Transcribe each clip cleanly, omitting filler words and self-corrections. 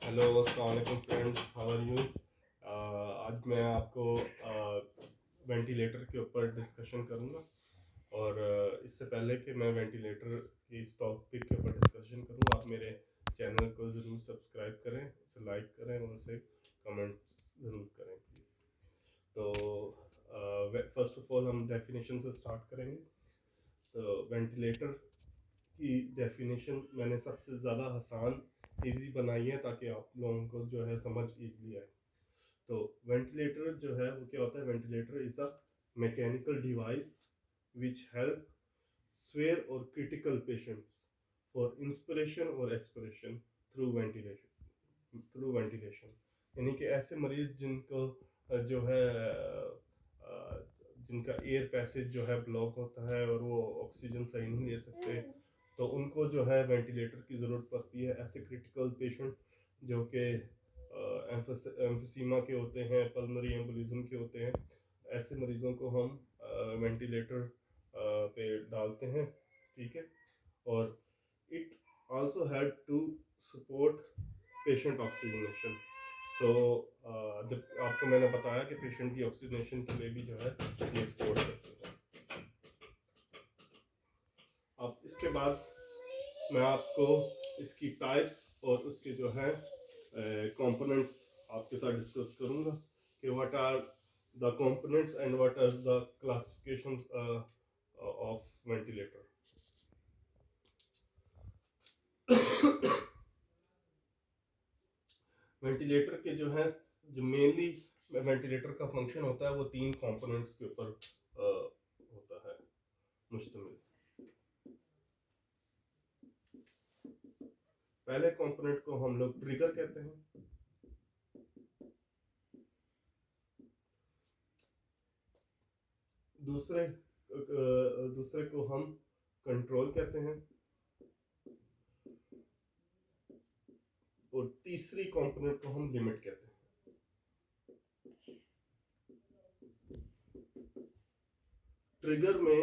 Hello अस्सलाम वालेकुम friends, how are you. आज मैं आपको वेंटिलेटर के ऊपर डिस्कशन करूंगा। और इससे पहले कि मैं वेंटिलेटर की इस टॉपिक के ऊपर डिस्कशन करूं, आप मेरे चैनल को ज़रूर सब्सक्राइब करें, उसे लाइक करें और उसे कमेंट्स ज़रूर करें प्लीज़। तो फर्स्ट ऑफ ऑल हम डेफिनेशन से स्टार्ट करेंगे। तो वेंटिलेटर की डेफिनेशन मैंने सबसे ज़्यादा आसान इजी बनाई है ताकि आप लोगों को जो है समझ इजली आए। तो वेंटिलेटर जो है वो क्या होता है? Ventilator is a mechanical device which help swear और क्रिटिकल पेशेंट्स फॉर इंस्पिरेशन और एक्सपिरेशन थ्रू वेंटिलेशन। यानी कि ऐसे मरीज जिनको जो है जिनका एयर पैसेज जो है ब्लॉक होता है और वो ऑक्सीजन सही नहीं ले सकते, तो उनको जो है वेंटिलेटर की ज़रूरत पड़ती है। ऐसे क्रिटिकल पेशेंट जो कि एम्फीसीमा के होते हैं, पल्मोनरी एम्बोलिज्म के होते हैं, ऐसे मरीज़ों को हम वेंटिलेटर पे डालते हैं। ठीक है। और it also help to support patient oxygenation. So जब आपको मैंने बताया कि पेशेंट की ऑक्सीजनेशन के लिए भी जो है ये सपोर्ट करते हैं। अब इसके बाद मैं आपको इसकी टाइप्स और उसके जो है कंपोनेंट्स आपके साथ डिस्कस करूंगा कि what are the components and what are the classifications of ventilator. Ventilator के जो है, जो मेनली वेंटिलेटर का फंक्शन होता है वो तीन कंपोनेंट्स के ऊपर होता है मुश्तमिल। पहले कंपोनेंट को हम लोग ट्रिगर कहते हैं। दूसरे को हम कंट्रोल कहते हैं। और तीसरी कंपोनेंट को हम लिमिट कहते हैं। ट्रिगर में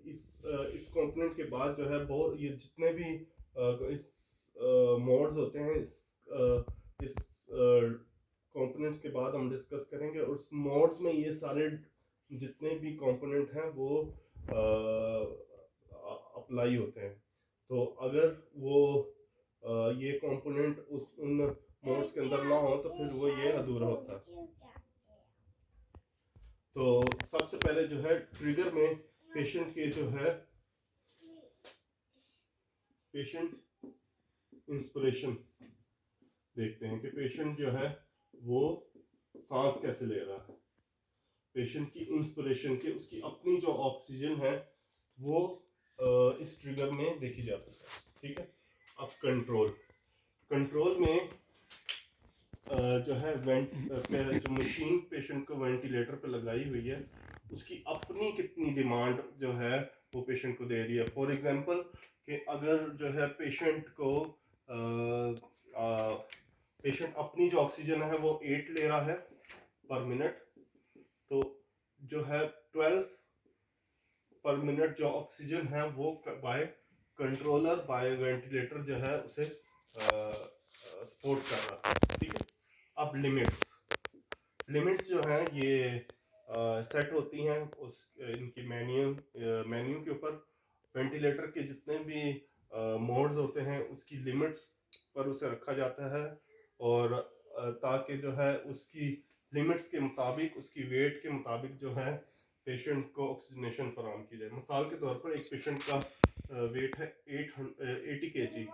इस कंपोनेंट के बाद जो है बहुत ये जितने भी इस मोड्स होते हैं, इस कंपोनेंट्स के बाद हम डिस्कस करेंगे। और उस मोड्स में ये सारे जितने भी कंपोनेंट हैं वो अप्लाई होते हैं। तो अगर वो ये कंपोनेंट उस उन मोड्स के अंदर ना हो तो फिर वो ये अधूरा होता है। तो सबसे पहले जो है ट्रिगर में पेशेंट के जो है पेशेंट इंस्पिरेशन देखते हैं कि पेशेंट जो है वो सांस कैसे ले रहा है। पेशेंट की इंस्पिरेशन के उसकी अपनी जो ऑक्सीजन है वो इस ट्रिगर में देखी जाती है। ठीक है। अब कंट्रोल कंट्रोल में जो है जो मशीन पेशेंट को वेंटिलेटर पे लगाई हुई है उसकी अपनी कितनी डिमांड जो है वो पेशेंट को दे रही है। फॉर एग्जांपल कि अगर जो है पेशेंट अपनी जो ऑक्सीजन है वो 8 ले रहा है पर मिनट, तो जो है 12 पर मिनट जो ऑक्सीजन है वो बाय कंट्रोलर बाय वेंटिलेटर जो है उसे सपोर्ट कर रहा है। ठीक है। अब लिमिट्स जो है ये सेट होती हैं उस इनकी मेन्यू के ऊपर। वेंटिलेटर के जितने भी मोड्स होते हैं उसकी लिमिट्स पर उसे रखा जाता है। और ताकि जो है उसकी लिमिट्स के मुताबिक उसकी वेट के मुताबिक जो है पेशेंट को ऑक्सीजनेशन फराहम की जाए। मिसाल के तौर पर एक पेशेंट का वेट है 80 kg,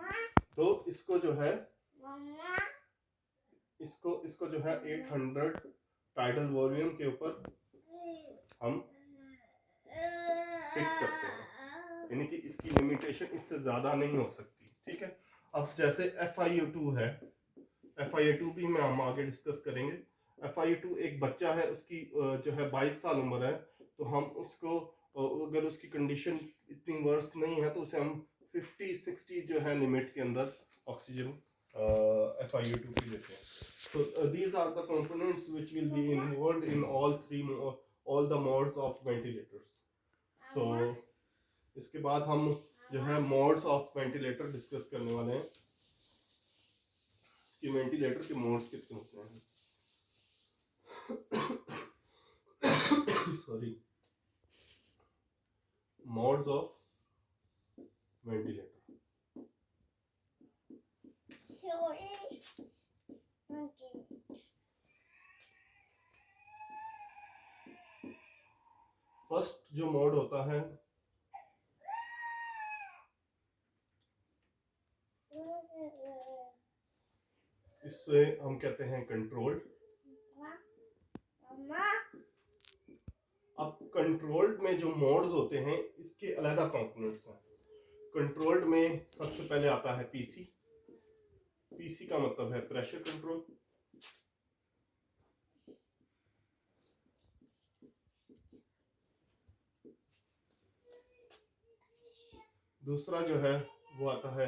तो इसको जो है इसको जो है 800 टाइडल वॉल्यूम के ऊपर हम फिक्स करते हैं। यानी कि इसकी लिमिटेशन इससे ज़्यादा नहीं हो सकती। ठीक है। अब जैसे FiO2 है, FiO2 भी मैं हम आगे डिस्कस करेंगे। FiO2 एक बच्चा है, उसकी जो है 22 साल उम्र है, तो हम उसको अगर उसकी कंडीशन इतनी वर्स नहीं है तो उसे हम 50-60 जो है लिमिट के अंदर ऑक्सीजन FiO2 की देते हैं। So these are the components which will be involved in all the modes of ventilators. So इसके बाद हम जो है मोड्स ऑफ वेंटिलेटर डिस्कस करने वाले हैं। कि वेंटिलेटर के मोड्स कितने होते हैं। Sorry, modes of ventilator. First जो मोड होता है इससे हम कहते हैं कंट्रोल्ड। अब कंट्रोल्ड में जो मोड्स होते हैं इसके अलग कंपोनेंट्स हैं। कंट्रोल्ड में सबसे पहले आता है पीसी। पीसी का मतलब है प्रेशर कंट्रोल। दूसरा जो है वो आता है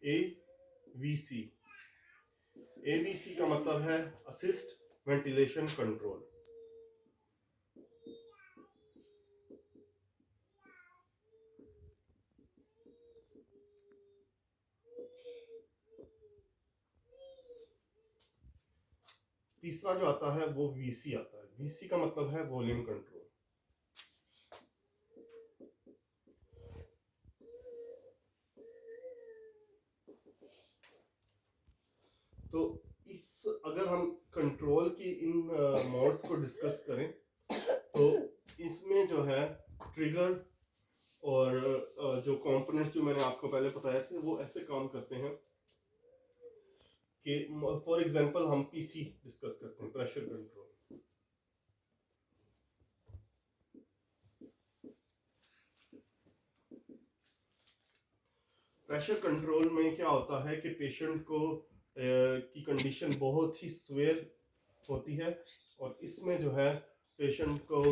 एवीसी। एवीसी का मतलब है असिस्ट वेंटिलेशन कंट्रोल। तीसरा जो आता है वो वीसी आता है। वीसी का मतलब है वॉल्यूम कंट्रोल। तो इस अगर हम कंट्रोल की इन मोड्स को डिस्कस करें तो इसमें जो है ट्रिगर और जो कंपोनेंट्स जो मैंने आपको पहले बताए थे वो ऐसे काम करते हैं कि फॉर एग्जांपल हम पीसी डिस्कस करते हैं, प्रेशर कंट्रोल। प्रेशर कंट्रोल में क्या होता है कि पेशेंट को की कंडीशन बहुत ही सीवियर होती है और इसमें जो है पेशेंट को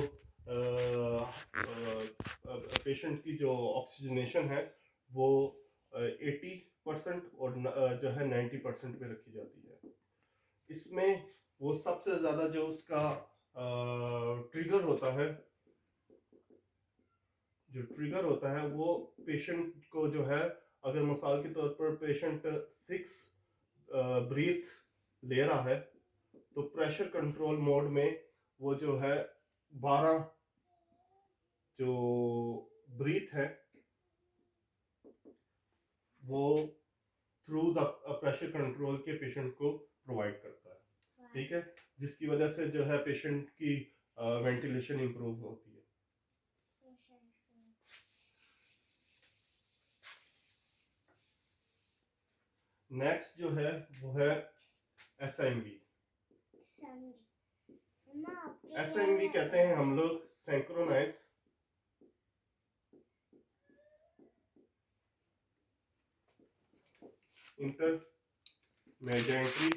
पेशेंट की जो ऑक्सीजनेशन है वो 80% और जो है 90% पे रखी जाती है। इसमें वो सबसे ज़्यादा जो उसका ट्रिगर होता है, जो ट्रिगर होता है वो पेशेंट को जो है, अगर मिसाल के तौर पर पेशेंट 6 ब्रीथ ले रहा है तो प्रेशर कंट्रोल मोड में वो जो है 12 जो ब्रीथ है वो थ्रू द प्रेशर कंट्रोल के पेशेंट को प्रोवाइड करता है। ठीक है, जिसकी वजह से जो है पेशेंट की वेंटिलेशन इंप्रूव होती है। नेक्स्ट जो है वो है एसएमवी। एसएमवी कहते हैं हम लोग सिंक्रोनाइज इंटरमिटेंटली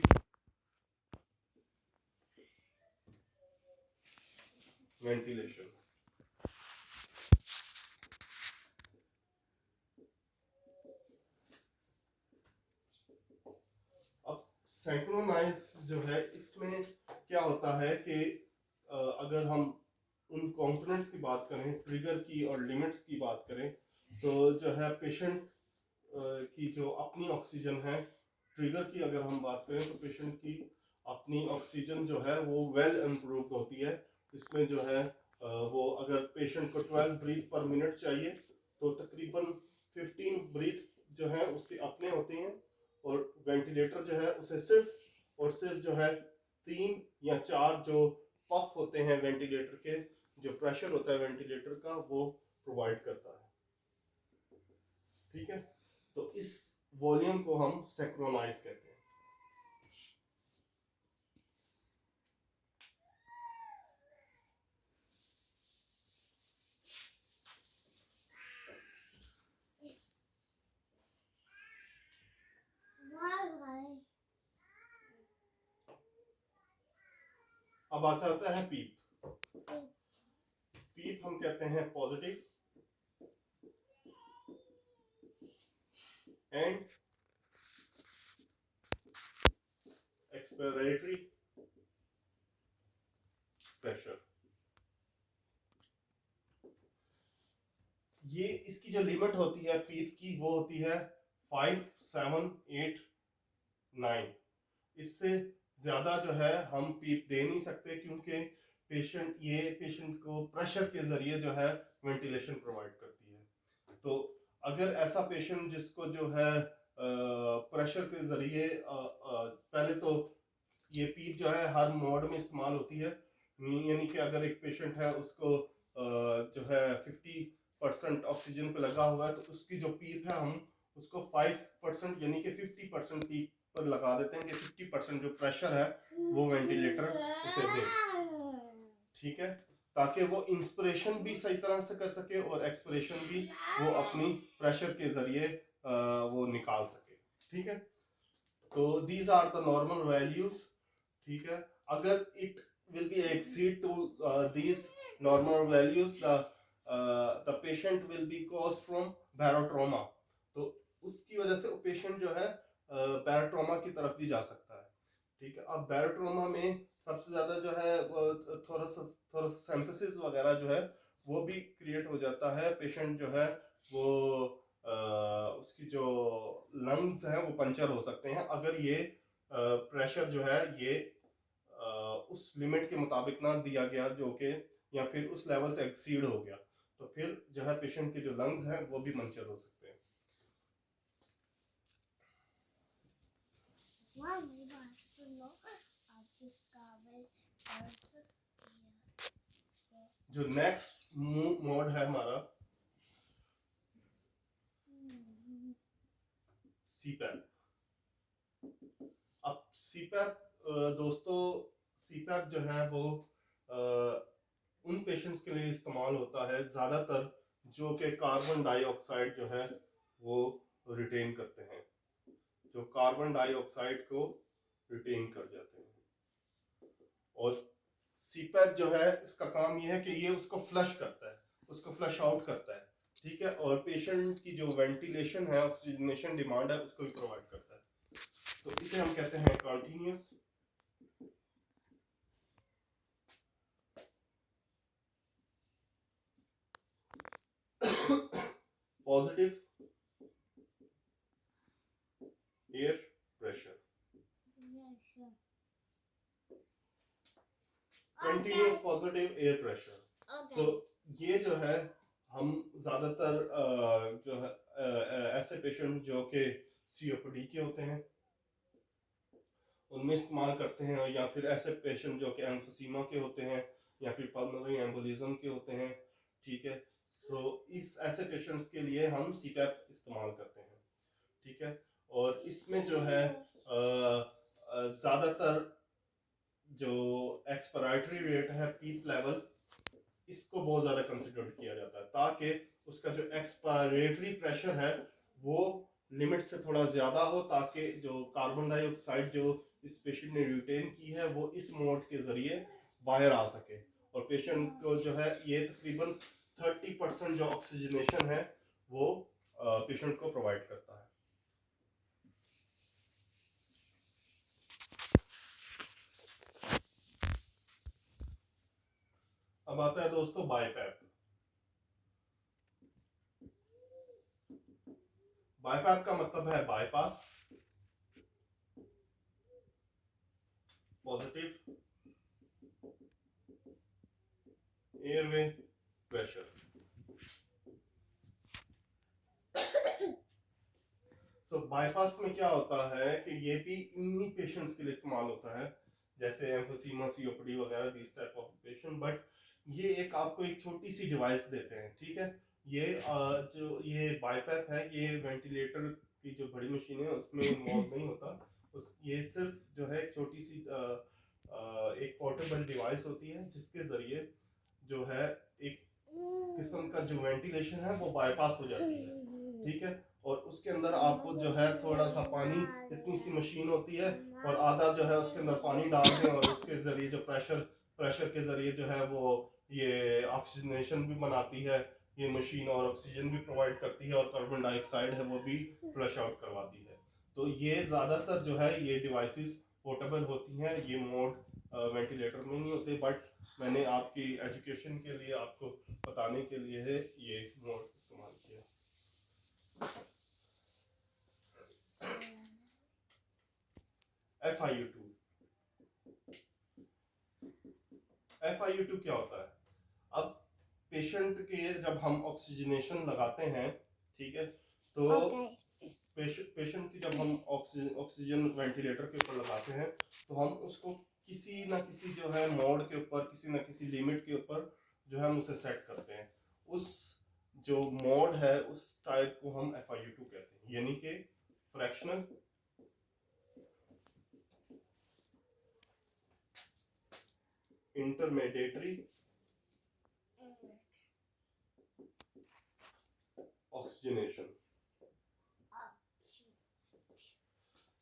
वेंटिलेशन। अब सिंक्रोनाइज जो है इसमें क्या होता है कि अगर हम उन कंपोनेंट्स की बात करें, ट्रिगर की और लिमिट्स की बात करें, तो जो है पेशेंट की जो अपनी ऑक्सीजन है, ट्रिगर की अगर हम बात करें तो पेशेंट की अपनी ऑक्सीजन जो है वो वेल इम्प्रूव होती है। इसमें जो है वो अगर पेशेंट को 12 ब्रीथ पर मिनट चाहिए तो तकरीबन 15 ब्रीथ जो है उसके अपने होते हैं और वेंटिलेटर जो है उसे सिर्फ और सिर्फ जो है 3 या 4 जो पफ होते हैं वेंटिलेटर के, जो प्रेशर होता है वेंटिलेटर का वो प्रोवाइड करता है। ठीक है, तो इस वॉल्यूम को हम सिंक्रोनाइज कहते हैं। अब आता है पीप। पीप हम कहते हैं पॉजिटिव एंड एक्सपिरेटरी प्रेशर। ये इसकी जो लिमिट होती है पीप की वो होती है 5, 7, 8, 9, इससे ज्यादा जो है हम पीप दे नहीं सकते, क्योंकि पेशेंट को प्रेशर के जरिए जो है वेंटिलेशन प्रोवाइड करती है। तो अगर ऐसा पेशेंट जिसको जो है प्रेशर के जरिए पहले तो ये पीप जो है हर मोड में इस्तेमाल होती है, यानी कि अगर एक पेशेंट है उसको जो है 50% ऑक्सीजन पे लगा हुआ है, तो उसकी जो पीप है हम उसको 5% यानी कि 50% पीप पर लगा देते हैं कि 50% जो प्रेशर है वो वेंटिलेटर उसे दे, ठीक है, ताकि वो इंस्पिरेशन भी सही तरह से कर सके और एक्सपिरेशन भी वो अपनी प्रेशर के जरिए वो निकाल सके, ठीक है। तो these are the normal values, ठीक है। अगर it will be exceed to these normal values, the patient will be caused from barotrauma, तो उसकी वजह से पेशेंट जो है बैरोट्रोमा की तरफ भी जा सकता है, ठीक है। अब बैरोट्रोमा में सबसे ज्यादा जो है थोरसिंथेसिस वगैरह जो है वो भी क्रिएट हो जाता है, पेशेंट जो है वो उसकी जो लंग्स हैं वो पंचर हो सकते हैं अगर ये प्रेशर जो है ये उस लिमिट के मुताबिक ना दिया गया, जो कि या फिर उस लेवल से एक्सीड हो गया, तो फिर जो है पेशेंट के जो लंग्स हैं वो भी पंचर हो सकते हैं। जो नेक्स्ट मोड है हमारा सीपैप। अब सीपैप दोस्तों, सीपैप जो है वो उन पेशेंट्स के लिए इस्तेमाल होता है ज़्यादातर जो कि कार्बन डाइऑक्साइड जो है वो रिटेन करते हैं, जो कार्बन डाइऑक्साइड को रिटेन कर जाते हैं। और सीपैप जो है इसका काम ये है कि ये उसको फ्लश करता है, उसको फ्लश आउट करता है, ठीक है, और पेशेंट की जो वेंटिलेशन है, ऑक्सीजनेशन डिमांड है, उसको भी प्रोवाइड करता है। तो इसे हम कहते हैं continuous positive air pressure, continuous positive air pressure. तो ये जो है हम ज्यादातर जो है ऐसे पेशेंट जो कि सीओपीडी के होते हैं उनमें इस्तेमाल करते हैं, या फिर ऐसे पेशेंट जो कि एम्फोसीमा के होते हैं या फिर पल्मोनरी एम्बोलिज्म के होते हैं, ठीक है। तो इस ऐसे पेशेंट्स के लिए हम सीपैप इस्तेमाल करते हैं, ठीक है। और इसमें जो है ज़्यादातर जो एक्सपायरेटरी रेट है पीक लेवल, इसको बहुत ज़्यादा कंसिडर किया जाता है ताकि उसका जो एक्सपायरेटरी प्रेशर है वो लिमिट से थोड़ा ज़्यादा हो, ताकि जो कार्बन डाइऑक्साइड जो इस पेशेंट ने रिटेन की है वो इस मोड के ज़रिए बाहर आ सके, और पेशेंट को जो है ये तकरीबन 30% जो ऑक्सीजनेशन है वो पेशेंट को प्रोवाइड करता है। अब आता है दोस्तों बाईपैप। बाईपैप का मतलब है बाईपास, पॉजिटिव एयरवे प्रेशर। तो बाईपास में क्या होता है कि ये भी इन्हीं पेशेंट्स के लिए इस्तेमाल होता है, जैसे एम्फोसीमा सीओपीडी वगैरह this type of patient, but ये एक आपको एक छोटी सी डिवाइस देते हैं, ठीक है। ये जो ये बाईपैप है ये वेंटिलेटर की जो बड़ी मशीन है उसमें इन्वॉल्व नहीं होता, उस ये सिर्फ जो है एक छोटी सी एक पोर्टेबल डिवाइस होती है जिसके जरिए जो है एक किस्म का जो वेंटिलेशन है वो बाईपास हो जाती है, ठीक है। और उसके अंदर आपको जो है थोड़ा सा पानी, इतनी सी मशीन होती है और आधा जो है उसके अंदर पानी डाल दें और उसके जरिए जो प्रेशर के जरिए जो है वो ये ऑक्सीजनेशन भी बनाती है ये मशीन, और ऑक्सीजन भी प्रोवाइड करती है, और कार्बन डाइऑक्साइड है वो भी फ्लश आउट करवाती है। तो ये ज़्यादातर जो है ये डिवाइसेस पोर्टेबल होती हैं, ये मोड वेंटिलेटर में नहीं होते, बट मैंने आपकी एजुकेशन के लिए आपको बताने के लिए है ये मोड इस्तेमाल किया। FiO2। FiO2 क्या होता है? अब पेशेंट के जब हम ऑक्सीजनेशन लगाते हैं, ठीक है, तो पेशेंट की जब हम ऑक्सीजन वेंटिलेटर के ऊपर लगाते हैं तो हम उसको किसी ना किसी जो है मोड के ऊपर, किसी ना किसी लिमिट के ऊपर जो है हम उसे सेट करते हैं। उस जो मोड है उस टाइप को हम FiO2 कहते हैं, यानी कि फ्रैक्शनल इंटरमेडिएटरी ऑक्सीजनेशन।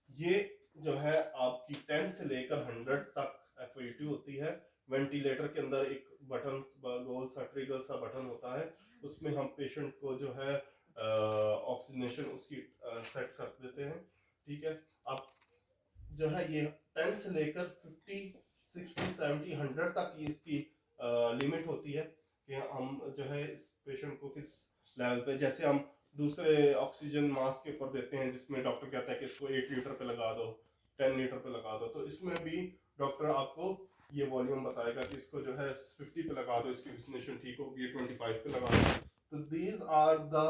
ये जो है आपकी 10 से लेकर 100 तक FiO2 होती है। वेंटिलेटर के अंदर एक बटन, गोल सा ट्रिगर सा बटन होता है, उसमें हम पेशेंट को जो है ऑक्सीजनेशन उसकी सेट कर देते हैं, ठीक है। अब जो है ये 10 से लेकर 50, 60, 70, 100 तक ये इसकी लिमिट होती है कि हम जो है इस पेशेंट को किस लेवल पे, जैसे हम दूसरे ऑक्सीजन मास्क के ऊपर देते हैं जिसमें डॉक्टर कहता है कि इसको 8 लीटर पे लगा दो, 10 लीटर पे लगा दो, तो इसमें भी डॉक्टर आपको ये वॉल्यूम बताएगा कि इसको जो है 50 पे लगा दो, इसकी ऑक्सीजनेशन ठीक होगी, 25 पे लगा दो। तो these are the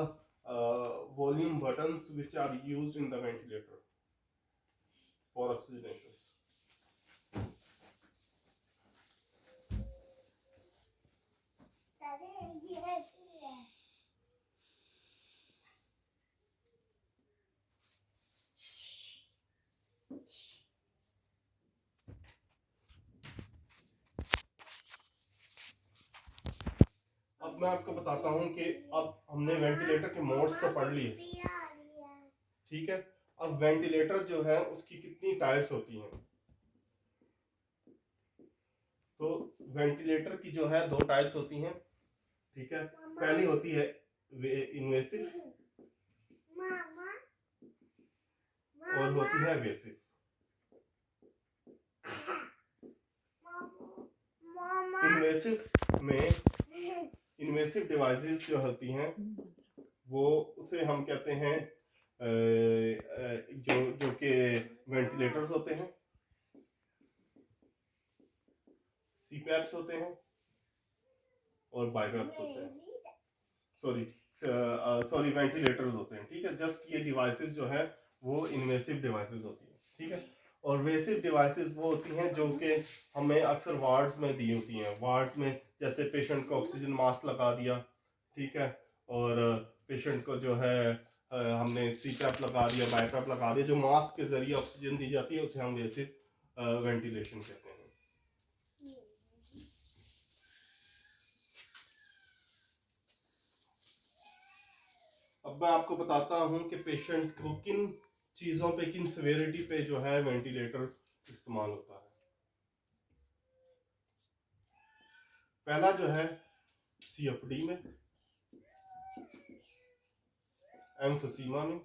volume buttons which are used in the ventilator for oxygenation. अब मैं आपको बताता हूं कि अब हमने वेंटिलेटर के मोड्स तो पढ़ लिए, ठीक है। अब वेंटिलेटर जो है उसकी कितनी टाइप्स होती हैं? तो वेंटिलेटर की जो है 2 टाइप्स होती हैं, ठीक है। पहली होती है इन्वेसिव और होती है वेसिव। इन्वेसिव में इन्वेसिव डिवाइसेस जो होती हैं वो उसे हम कहते हैं जो जो कि वेंटिलेटर्स होते हैं, सीपैप्स होते हैं और बाइपैप्स होते हैं, सॉरी वेंटिलेटर्स होते हैं, ठीक है। जस्ट ये डिवाइसेस जो है वो इन्वेसिव डिवाइसेस होती है, ठीक है। और वेसिव डिवाइसेस वो होती हैं जो कि हमें अक्सर वार्ड्स में दी होती हैं। वार्ड्स में जैसे पेशेंट को ऑक्सीजन मास्क लगा दिया, ठीक है, और पेशेंट को जो है हमने सीपैप लगा दिया, बाइपैप लगा दिया, जो मास्क के जरिए ऑक्सीजन दी जाती है उसे हम वेसिव वेंटिलेशन कहते हैं। अब मैं आपको बताता हूं कि पेशेंट को किन चीजों पे, किन सिवियरिटी पे जो है वेंटिलेटर इस्तेमाल होता है। पहला जो है COPD में, एम्फीसीमा में,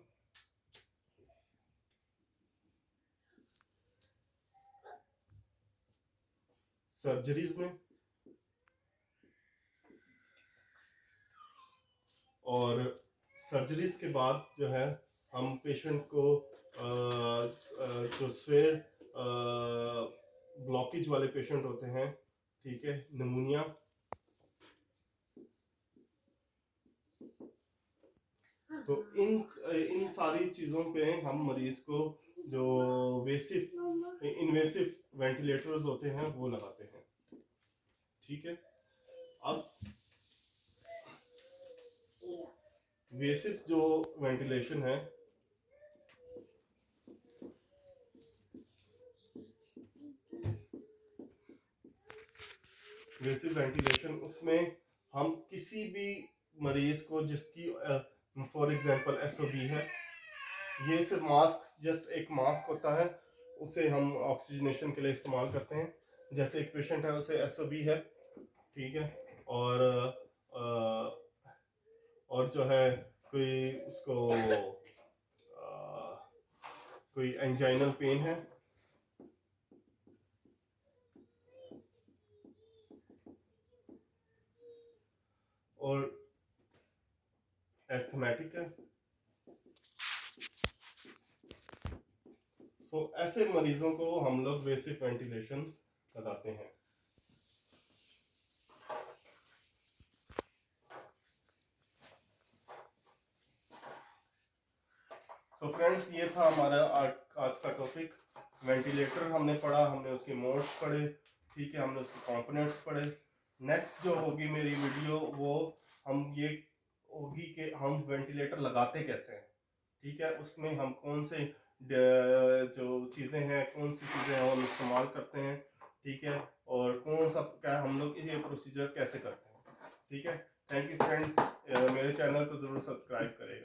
सर्जरीज में, और सर्जरीज के बाद जो है हम पेशेंट को जो स्वेयर ब्लॉकेज वाले पेशेंट होते हैं, ठीक है, निमोनिया, तो इन सारी चीज़ों पे हम मरीज को जो इन्वेसिव वेंटिलेटर्स होते हैं वो लगाते हैं, ठीक है। अब वेसिव जो वेंटिलेशन है, वेसिव वेंटिलेशन, उसमें हम किसी भी मरीज को जिसकी फॉर एग्जांपल SOB है, ये सिर्फ मास्क, जस्ट एक मास्क होता है, उसे हम ऑक्सीजनेशन के लिए इस्तेमाल करते हैं। जैसे एक पेशेंट है उसे SOB है, ठीक है, और जो है कोई उसको कोई एंजाइनल पेन है, और एस्थमेटिक है, सो ऐसे मरीजों को हम लोग बेसिक वेंटिलेशन लगाते हैं। सो फ्रेंड्स, ये था हमारा आज का टॉपिक। वेंटिलेटर हमने पढ़ा, हमने उसके मोड्स पढ़े, ठीक है, हमने उसके कंपोनेंट्स पढ़े। नेक्स्ट जो होगी मेरी वीडियो वो हम ये होगी कि हम वेंटिलेटर लगाते कैसे हैं, ठीक है, उसमें हम कौन से जो चीज़ें हैं, कौन सी चीज़ें हम इस्तेमाल करते हैं, ठीक है, और कौन सा क्या हम लोग ये प्रोसीजर कैसे करते हैं, ठीक है। थैंक यू फ्रेंड्स, मेरे चैनल को ज़रूर सब्सक्राइब करेगा।